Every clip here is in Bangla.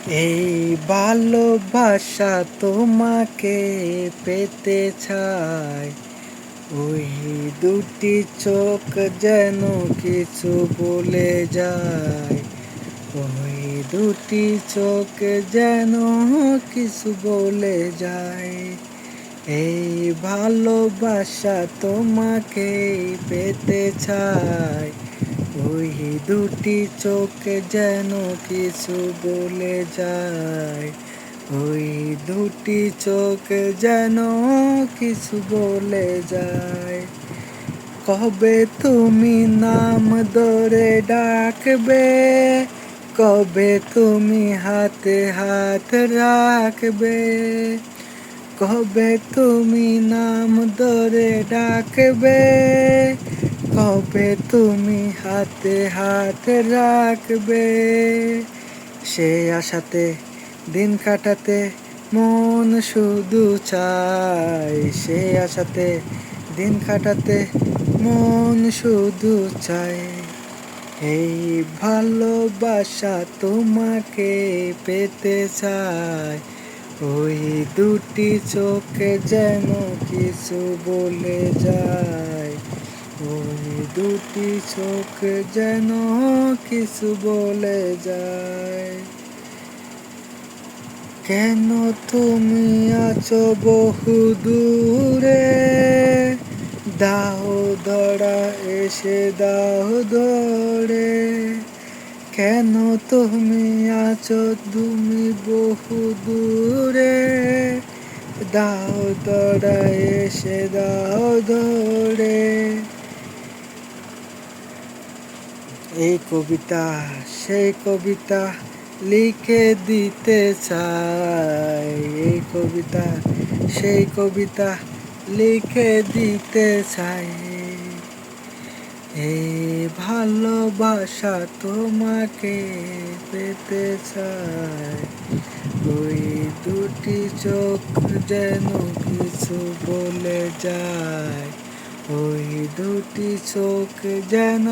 এই ভালোবাসা তোমাকে পেতে চাই, ওই দুটি চোখ যেন কিছু বলে যায়, ওই দুটি চোখ যেন কিছু বলে যায়। এই ভালোবাসা তোমাকে পেতে চাই, ওই দুটি চোখ যেন কিছু বলে যায়, ওই দুটি চোখ যেন কিছু বলে যায়। কবে তুমি নাম ধরে ডাকবে, কবে তুমি হাতে হাত রাখবে, কবে তুমি নাম ধরে ডাকবে, কবে তুমি হাতে হাত রাখবে। সে আশাতে দিন কাটাতে মন শুধু চায়, সে আশাতে দিন কাটাতে মন শুধু চায়। এই ভালোবাসা তোমাকে পেতে চায়, ওই দুটি চোখে যেন কিছু বলে যায়, ওই দুটি চোখ যেন কিছু বলে যায়। কেন তুমি আছো বহু দূরে, দাও ধরা এসে দাও ধরে। কেন তুমি আছো তুমি বহু দূরে, দাও ধরা এসে দাও ধরে। এই কবিতা সেই কবিতা লিখে দিতে চাই, এই কবিতা সেই কবিতা লিখে দিতে চাই। এই ভালোবাসা তোমাকে পেতে চাই, ওই দুটি চোখ যেন কিছু বলে যায়, ওই দুটি চোখ যেন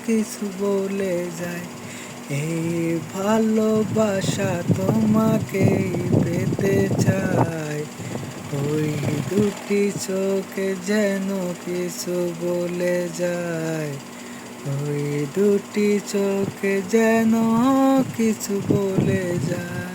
কিছু বলে যায়। এই ভালোবাসা তোমাকে পেতে চাই, ওই দুটি চোখ যেন কিছু বলে যায়, ওই দুটি চোখ যেন কিছু বলে যায়।